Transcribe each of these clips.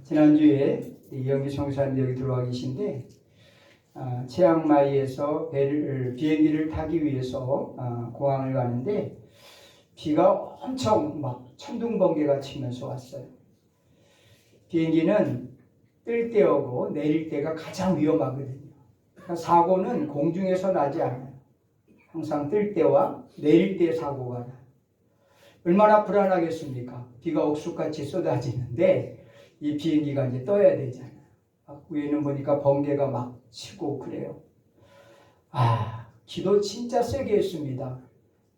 지난주에 이영기 총사님이 여기 들어와 계신데 치앙마이에서 비행기를 타기 위해서 공항을 가는데 비가 엄청 막 천둥번개가 치면서 왔어요. 비행기는 뜰 때 오고 내릴 때가 가장 위험하거든요. 그러니까 사고는 공중에서 나지 않아요. 항상 뜰 때와 내릴 때 사고가 나요. 얼마나 불안하겠습니까? 비가 옥수같이 쏟아지는데 이 비행기가 이제 떠야 되잖아요. 위에는 보니까 번개가 막 치고 그래요. 기도 진짜 세게 했습니다.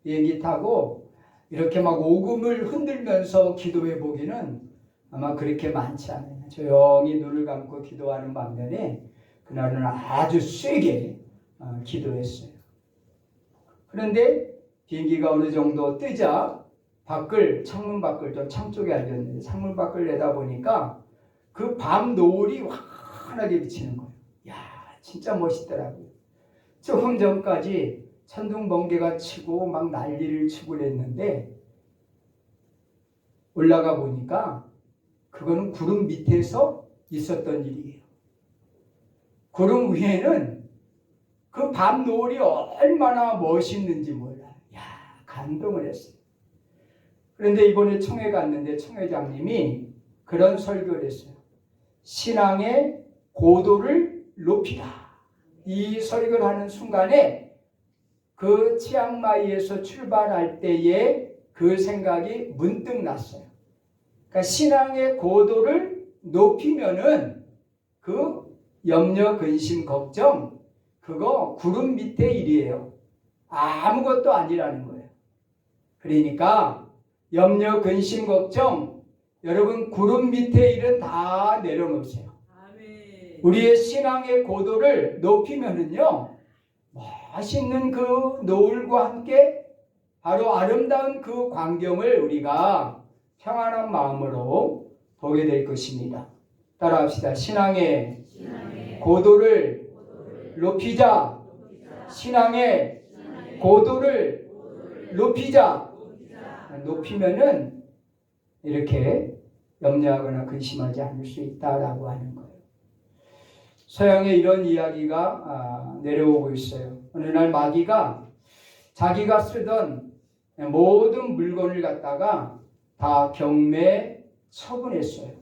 비행기 타고 이렇게 막 오금을 흔들면서 기도해 보기는 아마 그렇게 많지 않아요. 조용히 눈을 감고 기도하는 반면에 그날은 아주 세게 기도했어요. 그런데 비행기가 어느 정도 뜨자 창문 밖을 좀 창 쪽에 앉았는데 창문 밖을 내다보니까 그 밤 노을이 환하게 비치는 거예요. 진짜 멋있더라고요. 조금 전까지 천둥번개가 치고 막 난리를 치고 그랬는데 올라가 보니까 그거는 구름 밑에서 있었던 일이에요. 구름 위에는 그 밤 노을이 얼마나 멋있는지 몰라요. 감동을 했어요. 그런데 이번에 청해 갔는데 청회장님이 그런 설교를 했어요. 신앙의 고도를 높이라. 이 설교를 하는 순간에 그 치앙마이에서 출발할 때의 그 생각이 문득 났어요. 그러니까 신앙의 고도를 높이면은 그 염려, 근심, 걱정 그거 구름 밑에 일이에요. 아무것도 아니라는 거예요. 그러니까 염려, 근심, 걱정 여러분 구름 밑에 일은 다 내려놓으세요. 아멘. 우리의 신앙의 고도를 높이면은요 멋있는 그 노을과 함께 바로 아름다운 그 광경을 우리가 평안한 마음으로 보게 될 것입니다. 따라합시다. 신앙의 고도를 높이자. 신앙의 고도를 높이자. 높이면은 이렇게 염려하거나 근심하지 않을 수 있다라고 하는 거예요. 서양에 이런 이야기가 내려오고 있어요. 어느 날 마귀가 자기가 쓰던 모든 물건을 갖다가 다 경매에 처분했어요.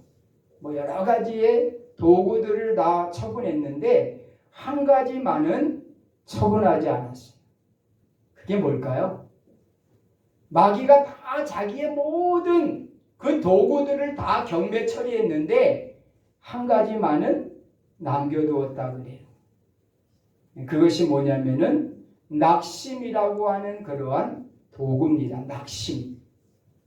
여러 가지의 도구들을 다 처분했는데 한 가지만은 처분하지 않았어요. 그게 뭘까요? 마귀가 다 자기의 모든 그 도구들을 다 경매 처리했는데 한 가지만은 남겨두었다 그래요. 그것이 뭐냐면은 낙심이라고 하는 그러한 도구입니다. 낙심.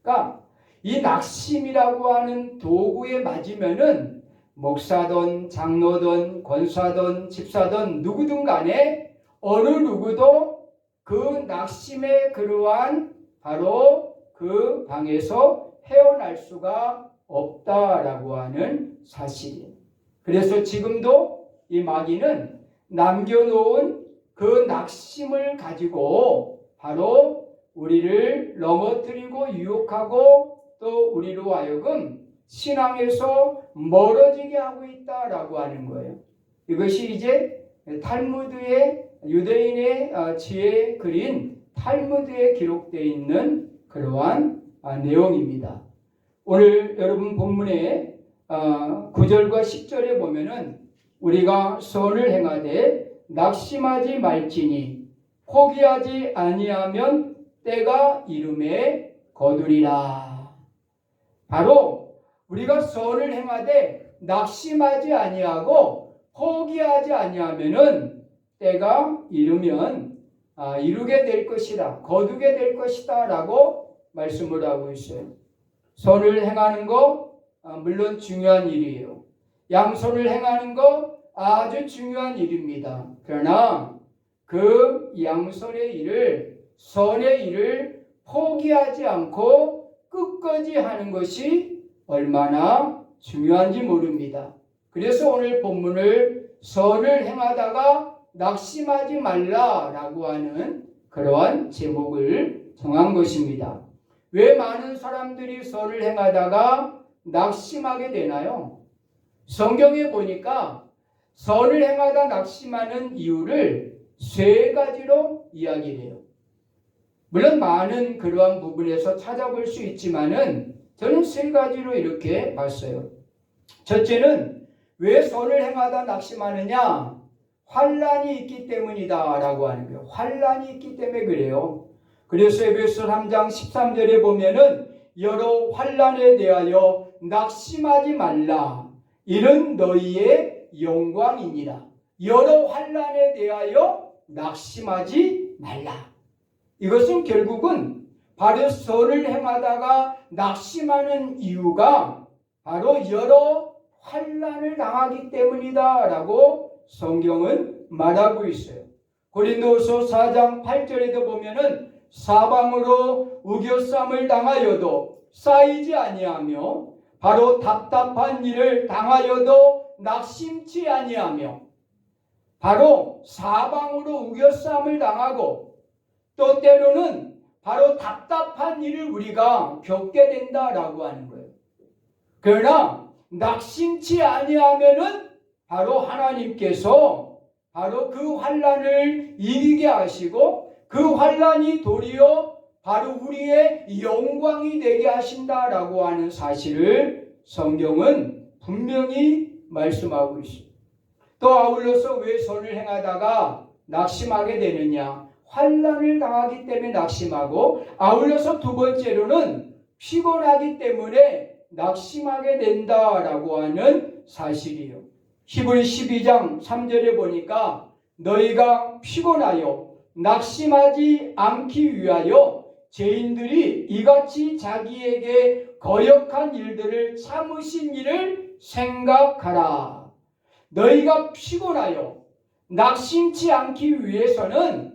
그러니까 이 낙심이라고 하는 도구에 맞으면은 목사든 장로든 권사든 집사든 누구든 간에 어느 누구도 그 낙심의 그러한 바로 그 방에서 헤어날 수가 없다라고 하는 사실이에요. 그래서 지금도 이 마귀는 남겨놓은 그 낙심을 가지고 바로 우리를 넘어뜨리고 유혹하고 또 우리로 하여금 신앙에서 멀어지게 하고 있다라고 하는 거예요. 이것이 이제 탈무드의 유대인의 지혜에 그린 탈무드에 기록되어 있는 그러한 내용입니다. 오늘 여러분 본문의 9절과 10절에 보면은 우리가 선을 행하되 낙심하지 말지니 포기하지 아니하면 때가 이름에 거두리라. 바로 우리가 선을 행하되 낙심하지 아니하고 포기하지 아니하면은 때가 이르면 이루게 될 것이다. 거두게 될 것이다 라고 말씀을 하고 있어요. 선을 행하는 거 물론 중요한 일이에요. 양선을 행하는 거 아주 중요한 일입니다. 그러나 그 양선의 일을 선의 일을 포기하지 않고 끝까지 하는 것이 얼마나 중요한지 모릅니다. 그래서 오늘 본문을 선을 행하다가 낙심하지 말라라고 하는 그러한 제목을 정한 것입니다. 왜 많은 사람들이 선을 행하다가 낙심하게 되나요? 성경에 보니까 선을 행하다 낙심하는 이유를 세 가지로 이야기를 해요. 물론 많은 그러한 부분에서 찾아볼 수 있지만은 저는 세 가지로 이렇게 봤어요. 첫째는 왜 선을 행하다 낙심하느냐? 환난이 있기 때문이다 라고 하는 거예요. 환난이 있기 때문에 그래요. 그래서 에베소 3장 13절에 보면은 여러 환난에 대하여 낙심하지 말라. 이는 너희의 영광이니라. 여러 환난에 대하여 낙심하지 말라. 이것은 결국은 바로 선을 행하다가 낙심하는 이유가 바로 여러 환난을 당하기 때문이다 라고 성경은 말하고 있어요. 고린도후서 4장 8절에도 보면은 사방으로 우겨쌈을 당하여도 쌓이지 아니하며 바로 답답한 일을 당하여도 낙심치 아니하며 바로 사방으로 우겨쌈을 당하고 또 때로는 바로 답답한 일을 우리가 겪게 된다라고 하는 거예요. 그러나 낙심치 아니하면은 바로 하나님께서 바로 그 환난을 이기게 하시고 그 환난이 도리어 바로 우리의 영광이 되게 하신다라고 하는 사실을 성경은 분명히 말씀하고 있습니다. 또 아울러서 왜 선을 행하다가 낙심하게 되느냐? 환난을 당하기 때문에 낙심하고 아울러서 두 번째로는 피곤하기 때문에 낙심하게 된다라고 하는 사실이에요. 히브리 12장 3절에 보니까 너희가 피곤하여 낙심하지 않기 위하여 죄인들이 이같이 자기에게 거역한 일들을 참으신 일을 생각하라. 너희가 피곤하여 낙심치 않기 위해서는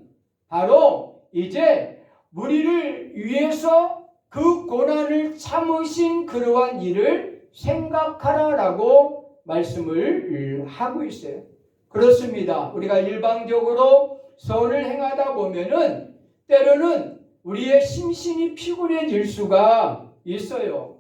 바로 이제 우리를 위해서 그 고난을 참으신 그러한 일을 생각하라라고 말씀을 하고 있어요. 그렇습니다. 우리가 일방적으로 선을 행하다 보면은 때로는 우리의 심신이 피곤해질 수가 있어요.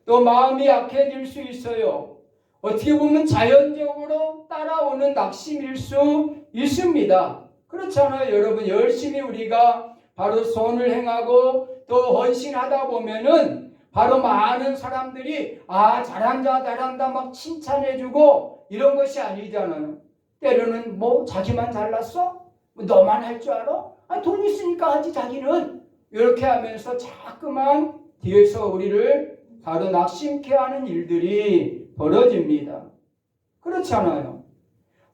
또 마음이 약해질 수 있어요. 어떻게 보면 자연적으로 따라오는 낙심일 수 있습니다. 그렇잖아요. 여러분, 열심히 우리가 바로 선을 행하고 또 헌신하다 보면은 바로 많은 사람들이 잘한다 잘한다 막 칭찬해주고 이런 것이 아니잖아요. 때로는 뭐 자기만 잘났어? 너만 할 줄 알아? 돈 있으니까 하지 자기는. 이렇게 하면서 자꾸만 뒤에서 우리를 바로 낙심케 하는 일들이 벌어집니다. 그렇잖아요.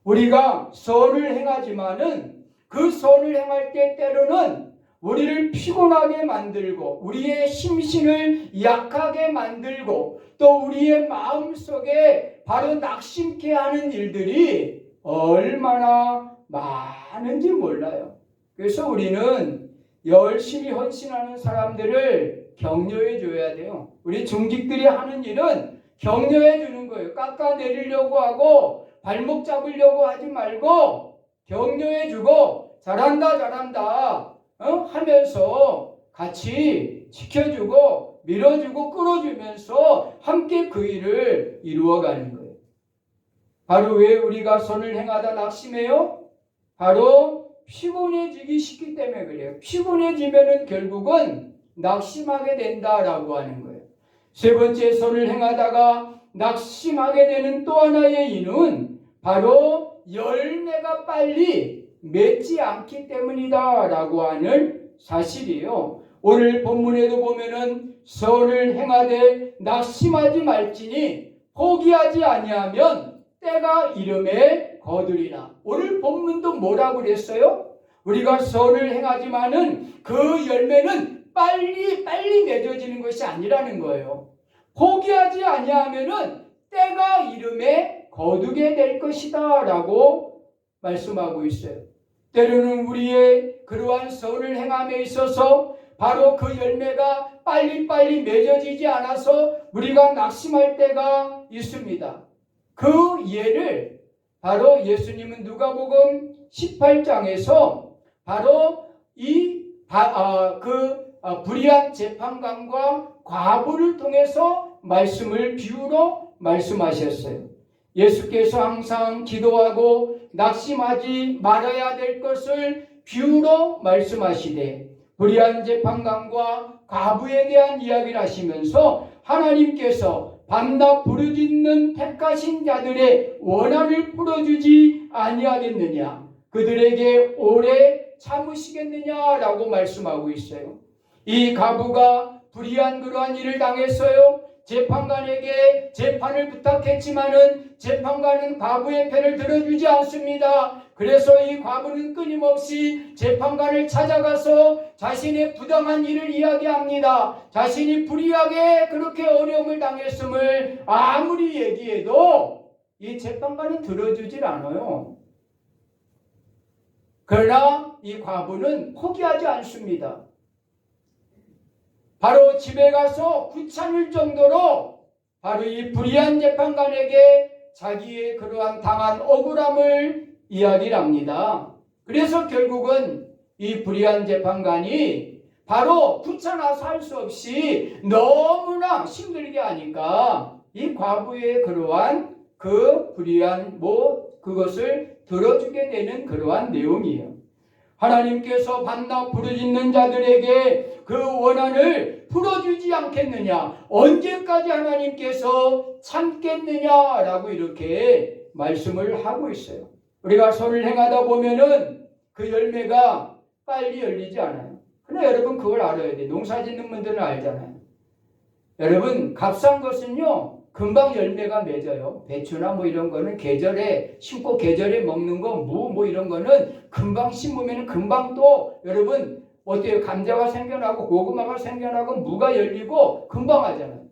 우리가 선을 행하지만은 그 선을 행할 때 때로는 우리를 피곤하게 만들고 우리의 심신을 약하게 만들고 또 우리의 마음속에 바로 낙심케 하는 일들이 얼마나 많은지 몰라요. 그래서 우리는 열심히 헌신하는 사람들을 격려해 줘야 돼요. 우리 중직들이 하는 일은 격려해 주는 거예요. 깎아내리려고 하고 발목 잡으려고 하지 말고 격려해 주고 잘한다 잘한다 하면서 같이 지켜주고 밀어주고 끌어주면서 함께 그 일을 이루어가는 거예요. 바로 왜 우리가 선을 행하다 낙심해요? 바로 피곤해지기 쉽기 때문에 그래요. 피곤해지면은 결국은 낙심하게 된다라고 하는 거예요. 세 번째, 선을 행하다가 낙심하게 되는 또 하나의 이유는 바로 열매가 빨리 맺지 않기 때문이다라고 하는 사실이에요. 오늘 본문에도 보면은 선을 행하되 낙심하지 말지니 포기하지 아니하면 때가 이름에 거두리라. 오늘 본문도 뭐라고 그랬어요? 우리가 선을 행하지만은 그 열매는 빨리 맺어지는 것이 아니라는 거예요. 포기하지 아니하면은 때가 이름에 거두게 될 것이다 라고 말씀하고 있어요. 때로는 우리의 그러한 선을 행함에 있어서 바로 그 열매가 빨리 맺어지지 않아서 우리가 낙심할 때가 있습니다. 그 예를 바로 예수님은 누가복음 18장에서 바로 불의한 재판관과 과부를 통해서 말씀을 비유로 말씀하셨어요. 예수께서 항상 기도하고 낙심하지 말아야 될 것을 비유로 말씀하시되 불의한 재판관과 과부에 대한 이야기를 하시면서 하나님께서 밤낮 부르짖는 택하신 자들의 원한을 풀어주지 아니하겠느냐, 그들에게 오래 참으시겠느냐라고 말씀하고 있어요. 이 과부가 불의한 그러한 일을 당했어요. 재판관에게 재판을 부탁했지만은 재판관은 과부의 편을 들어주지 않습니다. 그래서 이 과부는 끊임없이 재판관을 찾아가서 자신의 부당한 일을 이야기합니다. 자신이 불의하게 그렇게 어려움을 당했음을 아무리 얘기해도 이 재판관은 들어주질 않아요. 그러나 이 과부는 포기하지 않습니다. 바로 집에 가서 귀찮을 정도로 바로 이 불의한 재판관에게 자기의 그러한 당한 억울함을 이야기를 합니다. 그래서 결국은 이 불의한 재판관이 바로 귀찮아서 할 수 없이 너무나 힘들게 하니까 이 과부의 그러한 그 불의한 그것을 들어주게 되는 그러한 내용이에요. 하나님께서 밤낮 부르짖는 자들에게 그 원한을 풀어주지 않겠느냐, 언제까지 하나님께서 참겠느냐라고 이렇게 말씀을 하고 있어요. 우리가 선을 행하다 보면은 그 열매가 빨리 열리지 않아요. 그러나 여러분 그걸 알아야 돼요. 농사 짓는 분들은 알잖아요. 여러분 값싼 것은요 금방 열매가 맺어요. 배추나 뭐 이런 거는 계절에 심고 계절에 먹는 거, 무 이런 거는 금방 심으면 금방 또 여러분 어때요? 감자가 생겨나고 고구마가 생겨나고 무가 열리고 금방 하잖아요.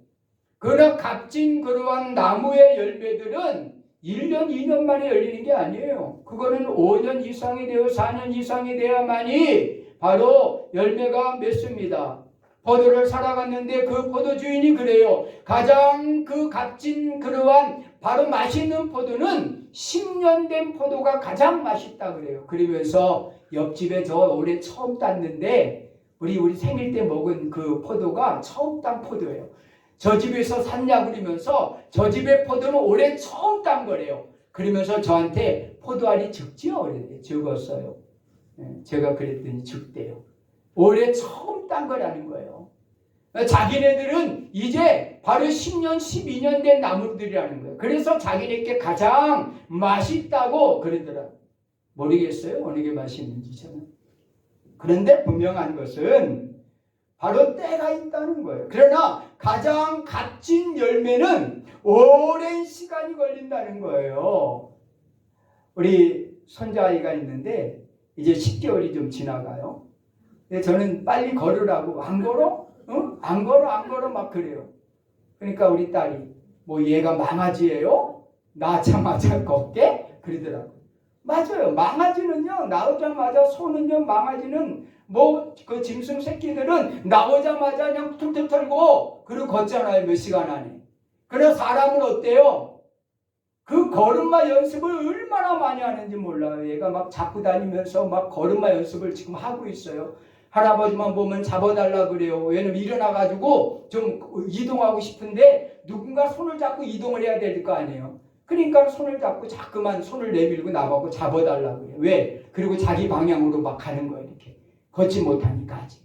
그러나 값진 그러한 나무의 열매들은 1년, 2년 만에 열리는 게 아니에요. 그거는 5년 이상이 되어 4년 이상이 돼야만이 바로 열매가 맺습니다. 포도를 살아갔는데 그 포도 주인이 그래요. 가장 그 값진 그러한 바로 맛있는 포도는 10년 된 포도가 가장 맛있다 그래요. 그러면서 옆집에 저 올해 처음 땄는데 우리 생일 때 먹은 그 포도가 처음 딴 포도예요. 저 집에서 샀냐 그러면서 저 집의 포도는 올해 처음 딴 거래요. 그러면서 저한테 포도알이 적지요? 그랬는데 적었어요. 제가 그랬더니 적대요. 올해 처음 딴 거라는 거예요. 자기네들은 이제 바로 10년, 12년 된 나무들이라는 거예요. 그래서 자기네께 가장 맛있다고 그러더라. 모르겠어요. 어느 게 맛있는지 저는. 그런데 분명한 것은 바로 때가 있다는 거예요. 그러나 가장 값진 열매는 오랜 시간이 걸린다는 거예요. 우리 손자아이가 있는데 이제 10개월이 좀 지나가요. 저는 빨리 걸으라고 안 걸어? 안 걸어 막 그래요. 그러니까 우리 딸이 뭐 얘가 망아지예요? 낳자마자 걷게? 그러더라고. 맞아요. 망아지는요 나오자마자 소는요 망아지는 뭐 그 짐승 새끼들은 나오자마자 그냥 툭툭 털고 그리고 걷잖아요. 몇 시간 안에. 그래서 사람은 어때요? 그 걸음마 연습을 얼마나 많이 하는지 몰라요. 얘가 막 잡고 다니면서 막 걸음마 연습을 지금 하고 있어요. 할아버지만 보면 잡아달라 그래요. 왜냐면 일어나가지고 좀 이동하고 싶은데 누군가 손을 잡고 이동을 해야 될 거 아니에요. 그러니까 손을 잡고 자꾸만 손을 내밀고 나가고 잡아달라 그래요. 왜? 그리고 자기 방향으로 막 가는 거예요. 이렇게. 걷지 못하니까 아직.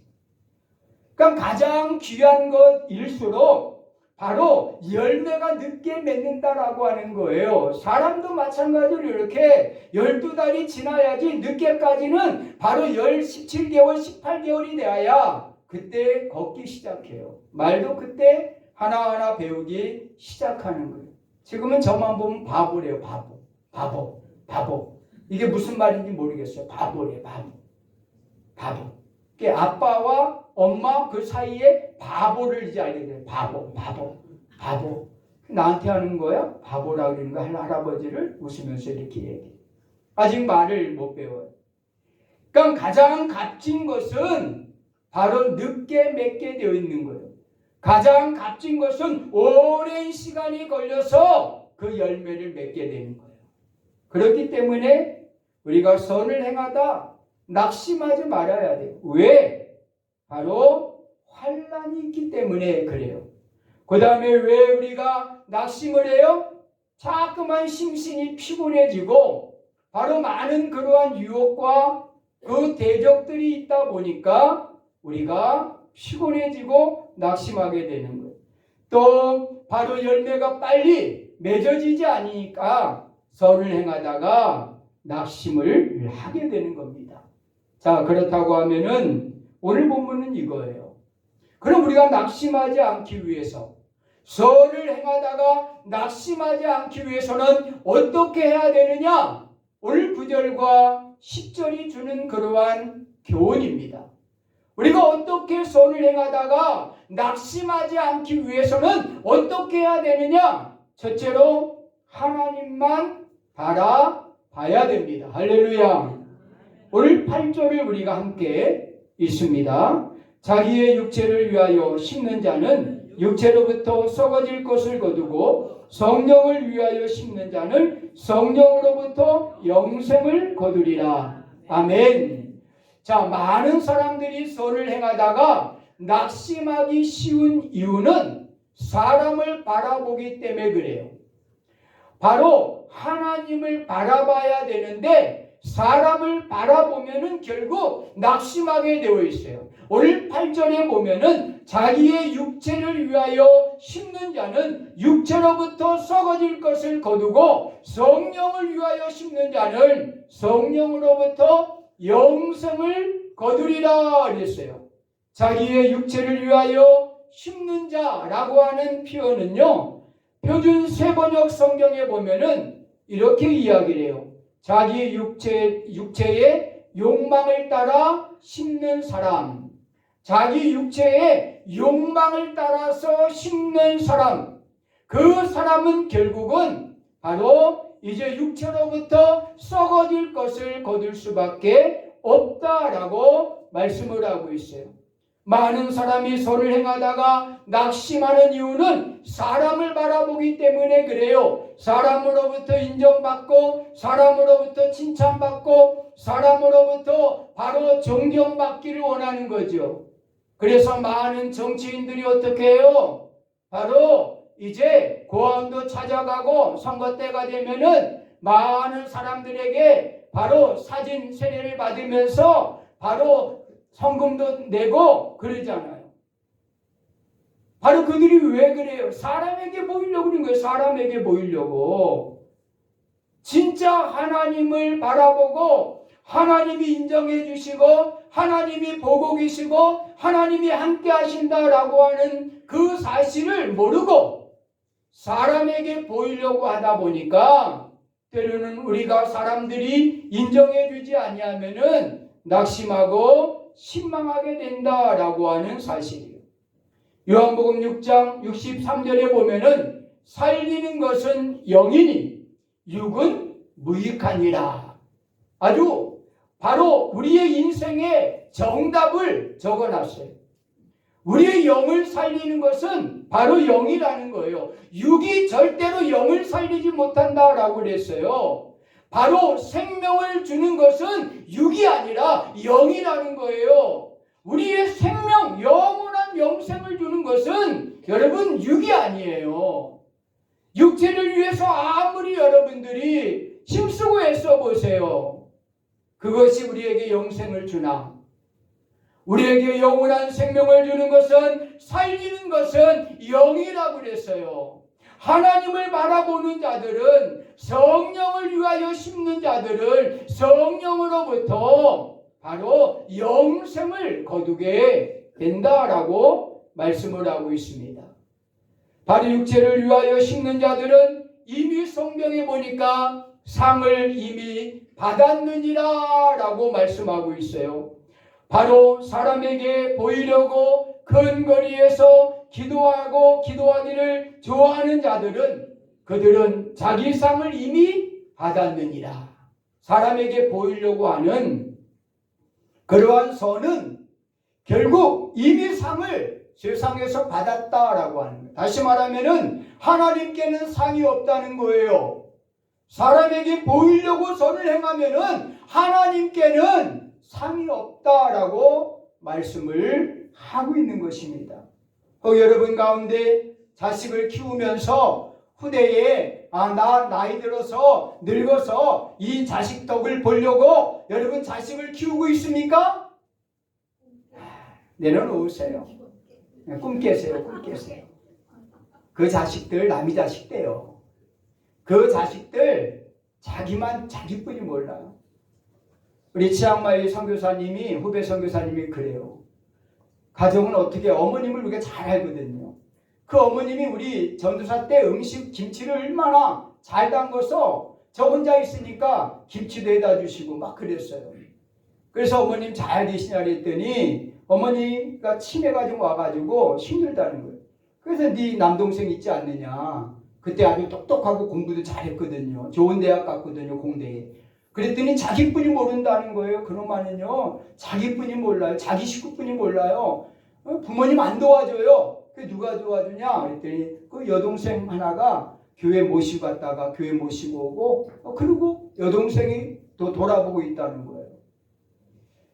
그러니까 가장 귀한 것일수록 바로 열매가 늦게 맺는다라고 하는 거예요. 사람도 마찬가지로 이렇게 12달이 지나야지 늦게까지는 바로 17개월, 18개월이 돼야 그때 걷기 시작해요. 말도 그때 하나하나 배우기 시작하는 거예요. 지금은 저만 보면 바보래요. 바보. 이게 무슨 말인지 모르겠어요. 바보래, 바보. 아빠와 엄마 그 사이에 바보를 이제 알게 돼요. 바보. 나한테 하는 거야? 바보라 그러는 거 할아버지를 웃으면서 이렇게 얘기해. 아직 말을 못 배워요. 그러니까 가장 값진 것은 바로 늦게 맺게 되어 있는 거예요. 가장 값진 것은 오랜 시간이 걸려서 그 열매를 맺게 되는 거예요. 그렇기 때문에 우리가 선을 행하다 낙심하지 말아야 돼요. 왜? 바로 환난이 있기 때문에 그래요. 그 다음에 왜 우리가 낙심을 해요? 자꾸만 심신이 피곤해지고 바로 많은 그러한 유혹과 그 대적들이 있다 보니까 우리가 피곤해지고 낙심하게 되는 거예요. 또 바로 열매가 빨리 맺어지지 않으니까 선을 행하다가 낙심을 하게 되는 겁니다. 자, 그렇다고 하면은 오늘 본문은 이거예요. 그럼 우리가 낙심하지 않기 위해서, 선을 행하다가 낙심하지 않기 위해서는 어떻게 해야 되느냐? 오늘 9절과 10절이 주는 그러한 교훈입니다. 우리가 어떻게 선을 행하다가 낙심하지 않기 위해서는 어떻게 해야 되느냐? 첫째로 하나님만 바라봐야 됩니다. 할렐루야. 오늘 8절을 우리가 함께 읽습니다. 자기의 육체를 위하여 심는 자는 육체로부터 썩어질 것을 거두고 성령을 위하여 심는 자는 성령으로부터 영생을 거두리라. 아멘. 자, 많은 사람들이 선을 행하다가 낙심하기 쉬운 이유는 사람을 바라보기 때문에 그래요. 바로 하나님을 바라봐야 되는데 사람을 바라보면은 결국 낙심하게 되어 있어요. 오늘 8절에 보면은 자기의 육체를 위하여 심는 자는 육체로부터 썩어질 것을 거두고 성령을 위하여 심는 자는 성령으로부터 영생을 거두리라 그랬어요. 자기의 육체를 위하여 심는 자라고 하는 표현은요, 표준 세번역 성경에 보면은 이렇게 이야기를 해요. 자기 육체의 욕망을 따라 심는 사람, 자기 육체의 욕망을 따라서 심는 사람, 그 사람은 결국은 바로 이제 육체로부터 썩어질 것을 거둘 수밖에 없다라고 말씀을 하고 있어요. 많은 사람이 선을 행하다가 낙심하는 이유는 사람을 바라보기 때문에 그래요. 사람으로부터 인정받고 사람으로부터 칭찬받고 사람으로부터 바로 존경받기를 원하는 거죠. 그래서 많은 정치인들이 어떻게 해요? 바로 이제 고원도 찾아가고 선거 때가 되면은 많은 사람들에게 바로 사진 세례를 받으면서 바로 성금도 내고 그러잖아요. 바로 그들이 왜 그래요? 사람에게 보이려고 그런 거예요. 사람에게 보이려고. 진짜 하나님을 바라보고 하나님이 인정해 주시고 하나님이 보고 계시고 하나님이 함께 하신다라고 하는 그 사실을 모르고 사람에게 보이려고 하다 보니까 때로는 우리가 사람들이 인정해 주지 아니하면은 낙심하고 신망하게 된다라고 하는 사실이에요. 요한복음 6장 63절에 보면은 살리는 것은 영이니 육은 무익하니라. 아주 바로 우리의 인생의 정답을 적어놨어요. 우리의 영을 살리는 것은 바로 영이라는 거예요. 육이 절대로 영을 살리지 못한다라고 그랬어요. 바로 생명을 주는 것은 육이 아니라 영이라는 거예요. 우리의 생명, 영원한 영생을 주는 것은 여러분 육이 아니에요. 육체를 위해서 아무리 여러분들이 힘쓰고 애써 보세요. 그것이 우리에게 영생을 주나? 우리에게 영원한 생명을 주는 것은, 살리는 것은 영이라고 그랬어요. 하나님을 바라보는 자들은, 성령을 위하여 심는 자들은 성령으로부터 바로 영생을 거두게 된다라고 말씀을 하고 있습니다. 바로 육체를 위하여 심는 자들은 이미 성경에 보니까 상을 이미 받았느니라 라고 말씀하고 있어요. 바로 사람에게 보이려고 큰 거리에서 기도하고 기도하기를 좋아하는 자들은 그들은 자기 상을 이미 받았느니라. 사람에게 보이려고 하는 그러한 선은 결국 이미 상을 세상에서 받았다라고 하는 거예요. 다시 말하면은 하나님께는 상이 없다는 거예요. 사람에게 보이려고 선을 행하면은 하나님께는 상이 없다라고 말씀을 하고 있는 것입니다. 여러분 가운데 자식을 키우면서 후대에 나 나이 들어서 늙어서 이 자식 덕을 보려고 여러분 자식을 키우고 있습니까? 내려놓으세요. 꿈 깨세요. 꿈 깨세요. 그 자식들 남의 자식 돼요. 그 자식들 자기만 자기뿐이 몰라요. 우리 치앙마이 선교사님이 후배 선교사님이 그래요. 가정은 어떻게 어머님을 우리가 잘 알거든요. 그 어머님이 우리 전도사 때 음식 김치를 얼마나 잘 담궈서 저 혼자 있으니까 김치도 해다 주시고 막 그랬어요. 그래서 어머님 잘 계시냐 그랬더니 어머니가 치매가 좀 와가지고 힘들다는 거예요. 그래서 네 남동생 있지 않느냐. 그때 아주 똑똑하고 공부도 잘했거든요. 좋은 대학 갔거든요. 공대에. 그랬더니 자기뿐이 모른다는 거예요. 그놈아는요. 자기뿐이 몰라요. 자기 식구뿐이 몰라요. 부모님 안 도와줘요. 그 누가 도와주냐 그랬더니 그 여동생 하나가 교회 모시고 갔다가 교회 모시고 오고 그리고 여동생이 또 돌아보고 있다는 거예요.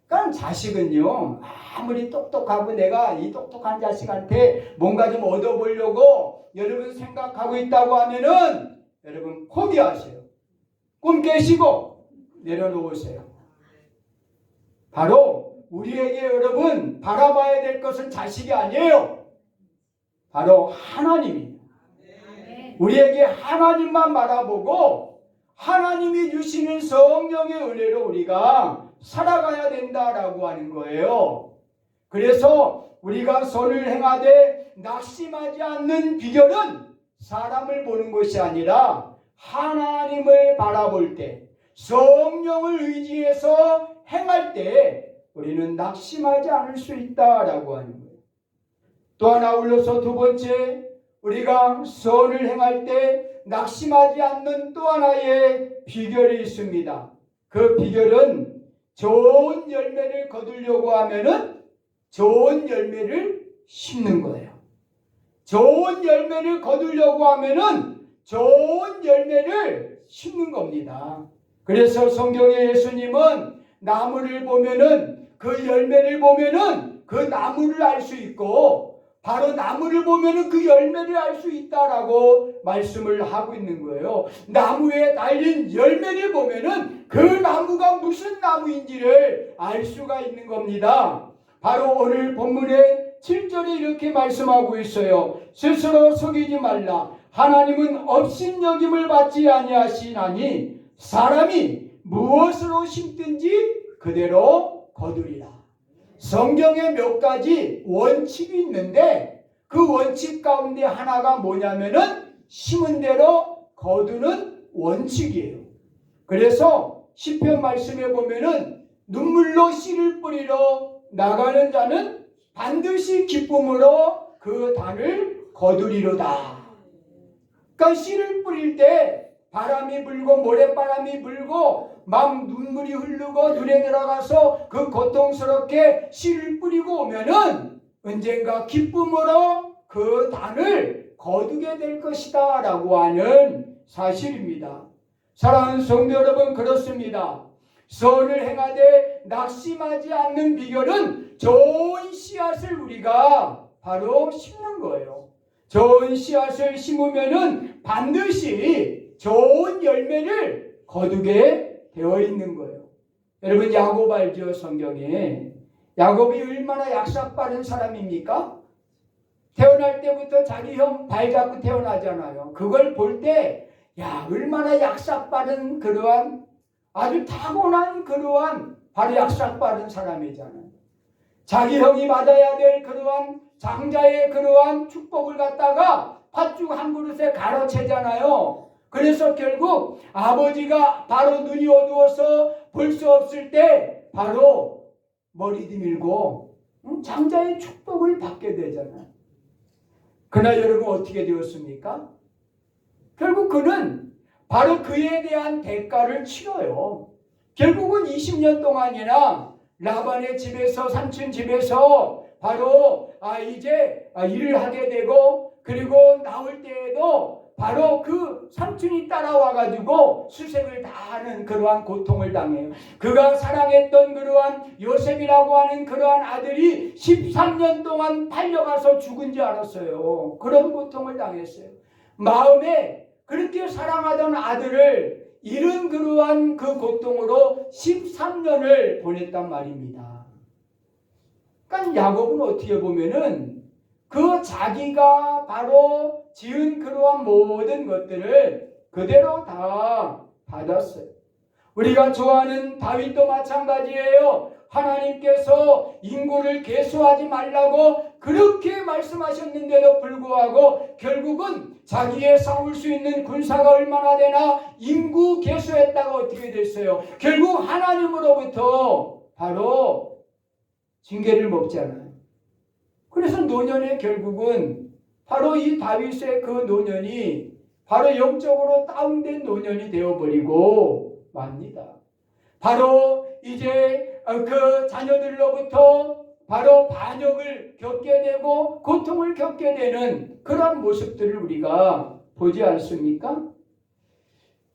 그러니까 자식은요. 아무리 똑똑하고 내가 이 똑똑한 자식한테 뭔가 좀 얻어보려고 여러분 생각하고 있다고 하면은 여러분 포기하세요. 꿈 깨시고 내려놓으세요. 바로 우리에게 여러분 바라봐야 될 것은 자식이 아니에요. 바로 하나님입니다. 우리에게 하나님만 바라보고 하나님이 주시는 성령의 은혜로 우리가 살아가야 된다라고 하는 거예요. 그래서 우리가 선을 행하되 낙심하지 않는 비결은 사람을 보는 것이 아니라 하나님을 바라볼 때, 성령을 의지해서 행할 때 우리는 낙심하지 않을 수 있다라고 하는 거예요. 또 하나 올려서 두 번째, 우리가 선을 행할 때 낙심하지 않는 또 하나의 비결이 있습니다. 그 비결은 좋은 열매를 거두려고 하면은 좋은 열매를 심는 거예요. 좋은 열매를 거두려고 하면은 좋은 열매를 심는 겁니다. 그래서 성경에 예수님은 나무를 보면은 그 열매를 보면은 그 나무를 알 수 있고 바로 나무를 보면은 그 열매를 알 수 있다라고 말씀을 하고 있는 거예요. 나무에 달린 열매를 보면은 그 나무가 무슨 나무인지를 알 수가 있는 겁니다. 바로 오늘 본문의 7절에 이렇게 말씀하고 있어요. 스스로 속이지 말라. 하나님은 업신여김을 받지 아니하시나니 사람이 무엇으로 심든지 그대로 거두리라. 성경에 몇 가지 원칙이 있는데 그 원칙 가운데 하나가 뭐냐면은 심은 대로 거두는 원칙이에요. 그래서 시편 말씀에 보면은 눈물로 씨를 뿌리러 나가는 자는 반드시 기쁨으로 그 단을 거두리로다. 그러니까 씨를 뿌릴 때 바람이 불고 모래바람이 불고 막 눈물이 흐르고 눈에 들어가서 그 고통스럽게 씨를 뿌리고 오면은 언젠가 기쁨으로 그 단을 거두게 될 것이다 라고 하는 사실입니다. 사랑하는 성도 여러분, 그렇습니다. 선을 행하되 낙심하지 않는 비결은 좋은 씨앗을 우리가 바로 심는 거예요. 좋은 씨앗을 심으면은 반드시 좋은 열매를 거두게 되어 있는 거예요. 여러분 야곱 알죠? 성경에 야곱이 얼마나 약삭빠른 사람입니까? 태어날 때부터 자기 형 발 잡고 태어나잖아요. 그걸 볼 때 야, 얼마나 약삭빠른 그러한 아주 타고난 그러한 바로 약삭빠른 사람이잖아요. 자기 형이 받아야 될 그러한 장자의 그러한 축복을 갖다가 팥죽 한 그릇에 가로채잖아요. 그래서 결국 아버지가 바로 눈이 어두워서 볼 수 없을 때 바로 머리 들밀고 장자의 축복을 받게 되잖아요. 그러나 여러분 어떻게 되었습니까? 결국 그는 바로 그에 대한 대가를 치러요. 결국은 20년 동안이나 라반의 집에서 삼촌 집에서 바로 이제 일을 하게 되고 그리고 나올 때에도 바로 그 삼촌이 따라와가지고 수색을 다 하는 그러한 고통을 당해요. 그가 사랑했던 그러한 요셉이라고 하는 그러한 아들이 13년 동안 팔려가서 죽은 줄 알았어요. 그런 고통을 당했어요. 마음에 그렇게 사랑하던 아들을 잃은 그러한 그 고통으로 13년을 보냈단 말입니다. 그러니까 야곱은 어떻게 보면은 그 자기가 바로 지은 그러한 모든 것들을 그대로 다 받았어요. 우리가 좋아하는 다윗도 마찬가지예요. 하나님께서 인구를 계수하지 말라고 그렇게 말씀하셨는데도 불구하고 결국은 자기의 싸울 수 있는 군사가 얼마나 되나 인구 계수했다가 어떻게 됐어요? 결국 하나님으로부터 바로 징계를 먹잖아요. 그래서 노년에 결국은 바로 이 다윗의 그 노년이 바로 영적으로 다운된 노년이 되어버리고 맙니다. 바로 이제 그 자녀들로부터 바로 반역을 겪게 되고 고통을 겪게 되는 그런 모습들을 우리가 보지 않습니까?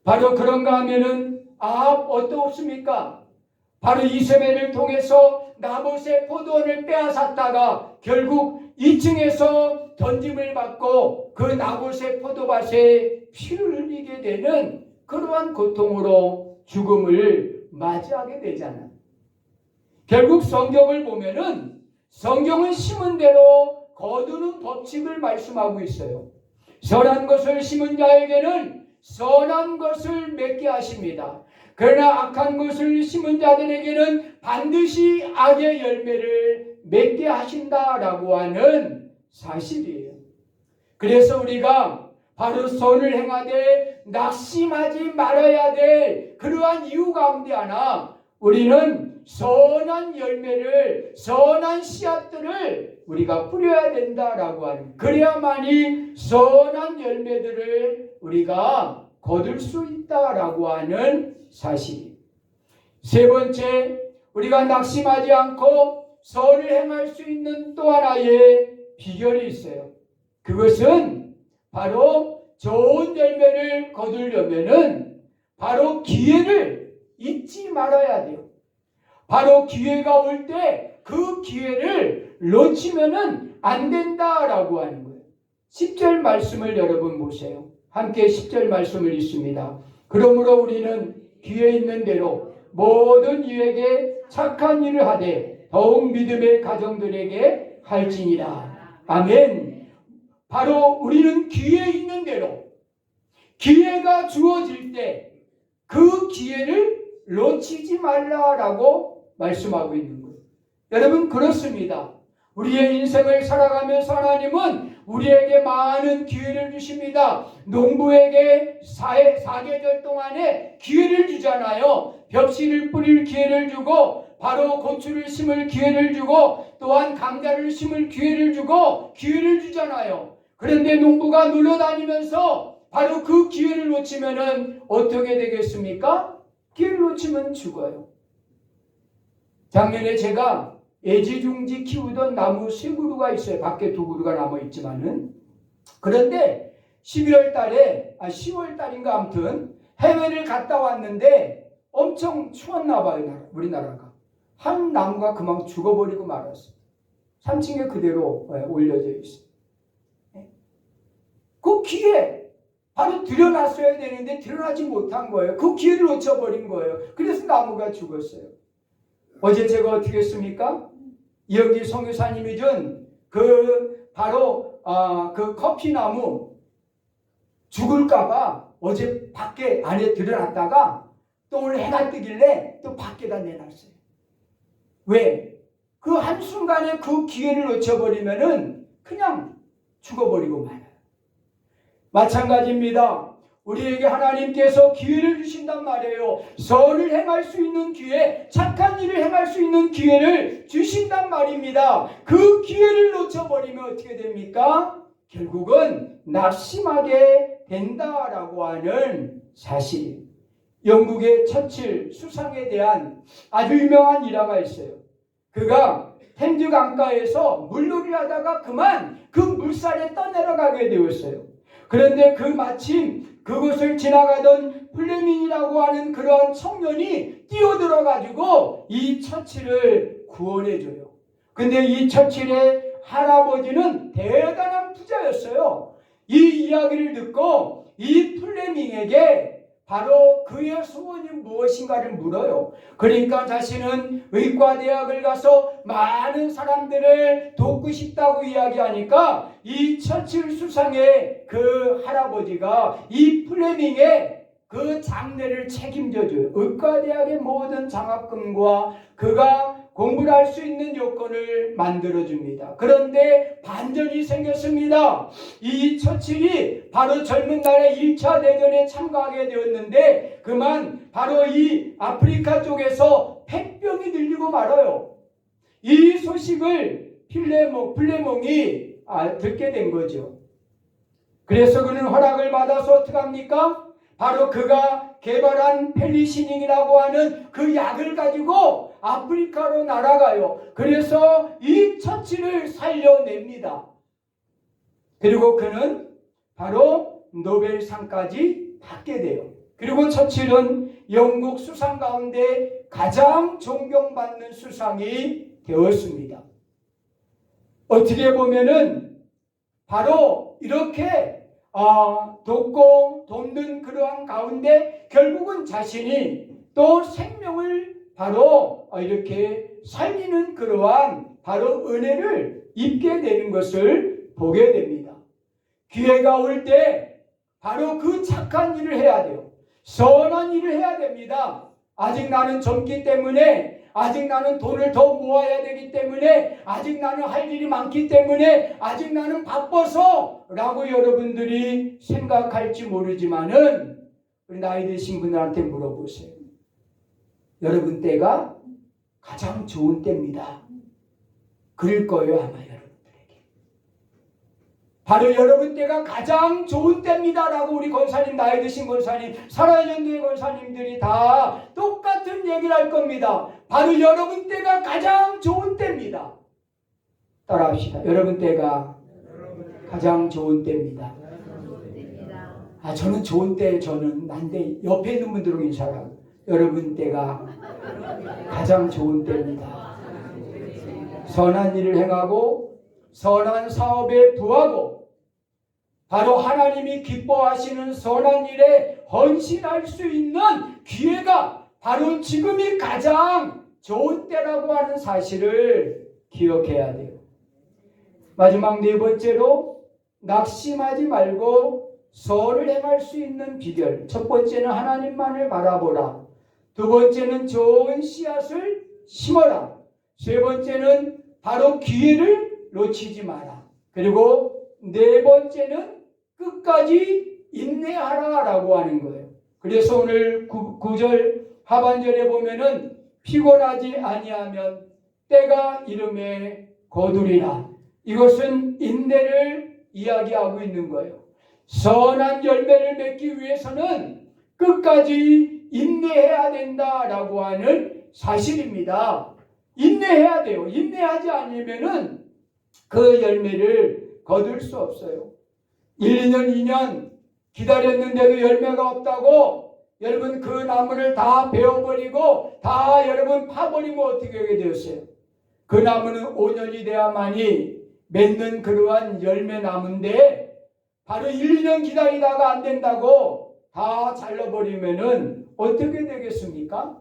바로 그런가 하면은 어떻습니까? 바로 이세벨을 통해서 나봇의 포도원을 빼앗았다가 결국 2층에서 던짐을 받고 그 나봇의 포도밭에 피를 흘리게 되는 그러한 고통으로 죽음을 맞이하게 되잖아요. 결국 성경을 보면은 성경은 심은 대로 거두는 법칙을 말씀하고 있어요. 선한 것을 심은 자에게는 선한 것을 맺게 하십니다. 그러나 악한 것을 심은 자들에게는 반드시 악의 열매를 맺게 하신다라고 하는 사실이에요. 그래서 우리가 바로 선을 행하되 낙심하지 말아야 될 그러한 이유 가운데 하나, 우리는 선한 열매를, 선한 씨앗들을 우리가 뿌려야 된다라고 하는, 그래야만이 선한 열매들을 우리가 거둘 수 있다라고 하는 사실. 세 번째, 우리가 낙심하지 않고 선을 행할 수 있는 또 하나의 비결이 있어요. 그것은 바로 좋은 열매를 거두려면은 바로 기회를 잊지 말아야 돼요. 바로 기회가 올 때 그 기회를 놓치면은 안 된다라고 하는 거예요. 10절 말씀을 여러분 보세요. 함께 10절 말씀을 읽습니다. 그러므로 우리는 기회 있는 대로 모든 이에게 착한 일을 하되 더욱 믿음의 가정들에게 할지니라. 아멘. 바로 우리는 기회 있는 대로, 기회가 주어질 때 그 기회를 놓치지 말라라고 말씀하고 있는 거예요. 여러분, 그렇습니다. 우리의 인생을 살아가면서 하나님은 우리에게 많은 기회를 주십니다. 농부에게 4계절 동안에 기회를 주잖아요. 벽실을 뿌릴 기회를 주고, 바로 고추를 심을 기회를 주고, 또한 감자를 심을 기회를 주고 기회를 주잖아요. 그런데 농부가 눌러다니면서 바로 그 기회를 놓치면은 어떻게 되겠습니까? 기회를 놓치면 죽어요. 작년에 제가 애지중지 키우던 나무 3그루가 있어요. 밖에 2그루가 남아있지만은. 그런데 10월 달인가 아무튼 해외를 갔다 왔는데 엄청 추웠나 봐요. 우리나라가. 한 나무가 그만 죽어버리고 말았어요. 3층에 그대로 올려져 있어요. 그 기회 바로 들여놨어야 되는데 들여나지 못한 거예요. 그 기회를 놓쳐버린 거예요. 그래서 나무가 죽었어요. 어제 제가 어떻게 했습니까? 여기 성유사님이 준 바로 그 커피나무 죽을까봐 어제 밖에 안에 들여놨다가 또 오늘 해가 뜨길래 또 밖에다 내놨어요. 왜? 그 한순간에 그 기회를 놓쳐버리면은 그냥 죽어버리고 말아요. 마찬가지입니다. 우리에게 하나님께서 기회를 주신단 말이에요. 선을 행할 수 있는 기회, 착한 일을 행할 수 있는 기회를 주신단 말입니다. 그 기회를 놓쳐버리면 어떻게 됩니까? 결국은 낙심하게 된다라고 하는 사실. 영국의 처칠 수상에 대한 아주 유명한 일화가 있어요. 그가 템즈 강가에서 물놀이를 하다가 그만 그 물살에 떠내려가게 되었어요. 그런데 마침 그곳을 지나가던 플레밍이라고 하는 그러한 청년이 뛰어들어가지고 이 처칠을 구원해줘요. 근데 이 처칠의 할아버지는 대단한 부자였어요. 이 이야기를 듣고 이 플레밍에게 바로 그의 소원이 무엇인가를 물어요. 그러니까 자신은 의과대학을 가서 많은 사람들을 돕고 싶다고 이야기하니까 이 처칠 수상의 그 할아버지가 이 플레밍의 그 장래를 책임져줘요. 의과대학의 모든 장학금과 그가 공부를 할 수 있는 요건을 만들어줍니다. 그런데 반전이 생겼습니다. 이 처칠이 바로 젊은 날에 1차 대전에 참가하게 되었는데 그만 바로 이 아프리카 쪽에서 폐병이 들리고 말아요. 이 소식을 플레몽이 듣게 된 거죠. 그래서 그는 허락을 받아서 어떻게 합니까? 바로 그가 개발한 펠리시닌이라고 하는 그 약을 가지고 아프리카로 날아가요. 그래서 이 처치를 살려냅니다. 그리고 그는 바로 노벨상까지 받게 돼요. 그리고 처칠은 영국 수상 가운데 가장 존경받는 수상이 되었습니다. 어떻게 보면은 바로 이렇게 돕는 그러한 가운데 결국은 자신이 또 생명을 바로 이렇게 살리는 그러한 바로 은혜를 입게 되는 것을 보게 됩니다. 기회가 올 때 바로 그 착한 일을 해야 돼요. 선한 일을 해야 됩니다. 아직 나는 젊기 때문에, 아직 나는 돈을 더 모아야 되기 때문에, 아직 나는 할 일이 많기 때문에, 아직 나는 바빠서 라고 여러분들이 생각할지 모르지만은 우리 나이 드신 분들한테 물어보세요. 여러분 때가 가장 좋은 때입니다. 그럴 거예요 아마 여러분들에게. 바로 여러분 때가 가장 좋은 때입니다 라고 우리 권사님, 나이 드신 권사님, 살아있는 권사님들이 다 똑같은 얘기를 할 겁니다. 바로 여러분 때가 가장 좋은 때입니다. 따라합시다. 여러분 때가 가장 좋은 때입니다. 저는 좋은 때, 저는 난데 옆에 있는 분들하고 인사하고, 여러분 때가 가장 좋은 때입니다. 선한 일을 행하고 선한 사업에 부하고 바로 하나님이 기뻐하시는 선한 일에 헌신할 수 있는 기회가 바로 지금이 가장 좋은 때라고 하는 사실을 기억해야 돼요. 마지막 네 번째로 낙심하지 말고 선을 행할 수 있는 비결. 첫 번째는 하나님만을 바라보라. 두 번째는 좋은 씨앗을 심어라. 세 번째는 바로 기회를 놓치지 마라. 그리고 네 번째는 끝까지 인내하라 라고 하는 거예요. 그래서 오늘 9절 하반절에 보면은 피곤하지 아니하면 때가 이름에 거두리라. 이것은 인내를 이야기하고 있는 거예요. 선한 열매를 맺기 위해서는 끝까지 인내해야 된다라고 하는 사실입니다. 인내해야 돼요. 인내하지 않으면은 그 열매를 거둘 수 없어요. 1, 2년, 2년 기다렸는데도 열매가 없다고 여러분 그 나무를 다 베어버리고 다 여러분 파버리면 어떻게 하게 되었어요? 그 나무는 5년이 돼야만이 맺는 그러한 열매 나무인데 바로 1, 2년 기다리다가 안 된다고 다 잘라버리면은 어떻게 되겠습니까?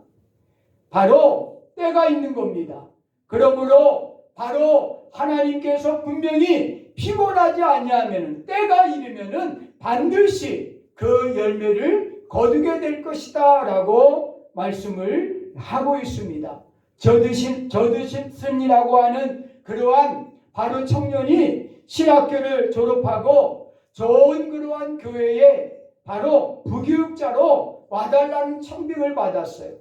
바로 때가 있는 겁니다. 그러므로 바로 하나님께서 분명히 피곤하지 아니하면 때가 이르면은 반드시 그 열매를 거두게 될 것이다 라고 말씀을 하고 있습니다. 저드슨이라고 하는 그러한 바로 청년이 신학교를 졸업하고 좋은 그러한 교회에 바로 부교육자로 와달라는 청빙을 받았어요.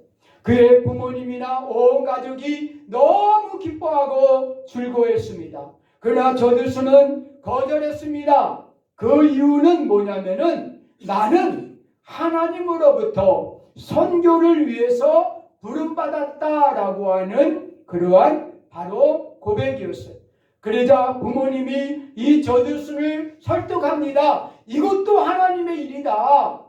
그의 부모님이나 온 가족이 너무 기뻐하고 즐거워했습니다. 그러나 저드슨은 거절했습니다. 그 이유는 뭐냐면은 나는 하나님으로부터 선교를 위해서 부름받았다라고 하는 그러한 바로 고백이었어요. 그러자 부모님이 이 저드슨을 설득합니다. 이것도 하나님의 일이다.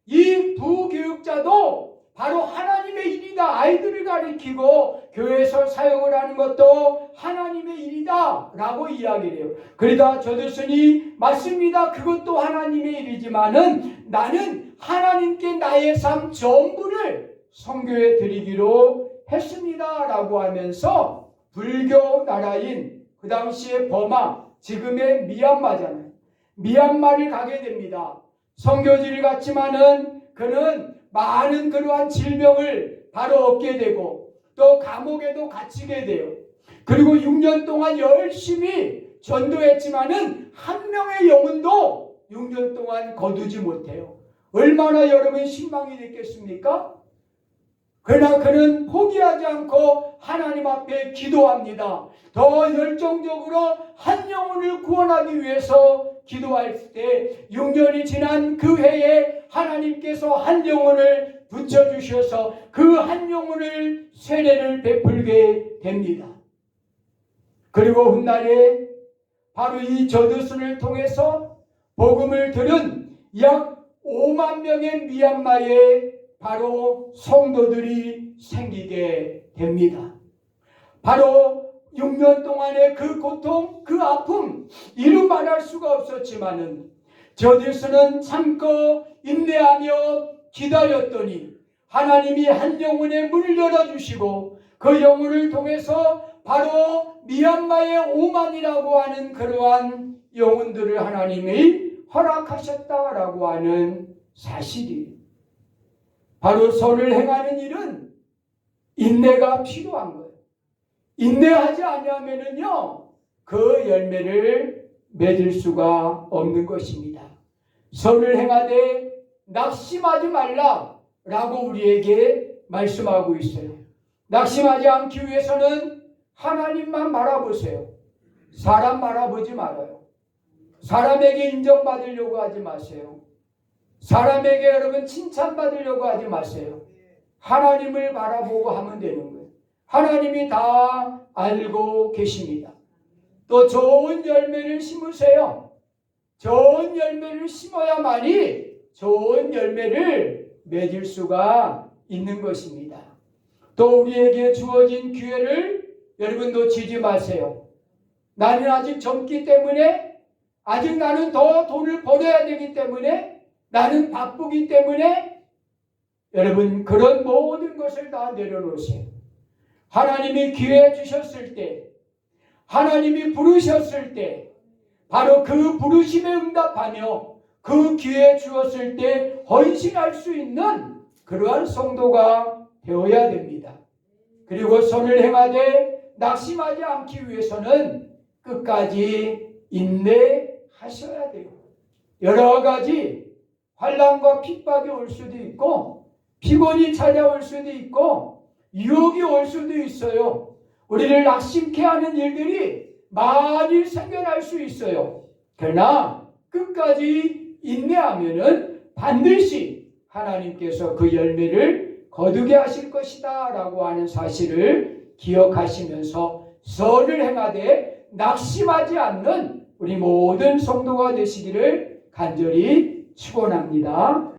이 부교육자도 바로 하나님의 일이다. 아이들을 가리키고 교회에서 사역을 하는 것도 하나님의 일이다 라고 이야기를 해요. 그러다 저들스니 맞습니다. 그것도 하나님의 일이지만은 나는 하나님께 나의 삶 전부를 선교에 드리기로 했습니다 라고 하면서 불교 나라인 그 당시에 버마, 지금의 미얀마잖아요. 미얀마를 가게 됩니다. 선교지를 갔지만은 그는 많은 그러한 질병을 바로 얻게 되고 또 감옥에도 갇히게 돼요. 그리고 6년 동안 열심히 전도했지만은 한 명의 영혼도 6년 동안 거두지 못해요. 얼마나 여러분 실망이 됐겠습니까? 그러나 그는 포기하지 않고 하나님 앞에 기도합니다. 더 열정적으로 한 영혼을 구원하기 위해서 기도할 때 6년이 지난 그 해에 하나님께서 한 영혼을 붙여주셔서 그 한 영혼을 세례를 베풀게 됩니다. 그리고 훗날에 바로 이 저드슨을 통해서 복음을 들은 약 5만 명의 미얀마에 바로 성도들이 생기게 됩니다. 바로 6년 동안의 그 고통, 그 아픔 이루 말할 수가 없었지만은 저들스는 참고 인내하며 기다렸더니 하나님이 한 영혼의 문을 열어주시고 그 영혼을 통해서 바로 미얀마의 오만이라고 하는 그러한 영혼들을 하나님이 허락하셨다라고 하는 사실이 바로 선을 행하는 일은 인내가 필요한 거예요. 인내하지 않으면은요 그 열매를 맺을 수가 없는 것입니다. 선을 행하되 낙심하지 말라라고 우리에게 말씀하고 있어요. 낙심하지 않기 위해서는 하나님만 바라보세요. 사람 바라보지 말아요. 사람에게 인정받으려고 하지 마세요. 사람에게 여러분 칭찬받으려고 하지 마세요. 하나님을 바라보고 하면 되는 거예요. 하나님이 다 알고 계십니다. 또 좋은 열매를 심으세요. 좋은 열매를 심어야만이 좋은 열매를 맺을 수가 있는 것입니다. 또 우리에게 주어진 기회를 여러분 놓치지 마세요. 나는 아직 젊기 때문에 아직 나는 더 돈을 벌어야 되기 때문에 나는 바쁘기 때문에 여러분 그런 모든 것을 다 내려놓으세요. 하나님이 기회 주셨을 때 하나님이 부르셨을 때 바로 그 부르심에 응답하며 그 기회 주었을 때 헌신할 수 있는 그러한 성도가 되어야 됩니다. 그리고 선을 행하되 낙심하지 않기 위해서는 끝까지 인내하셔야 돼요. 여러 가지 환난과 핍박이 올 수도 있고 피곤이 찾아올 수도 있고 유혹이 올 수도 있어요. 우리를 낙심케 하는 일들이 많이 생겨날 수 있어요. 그러나 끝까지 인내하면은 반드시 하나님께서 그 열매를 거두게 하실 것이다 라고 하는 사실을 기억하시면서 선을 행하되 낙심하지 않는 우리 모든 성도가 되시기를 간절히 축원합니다.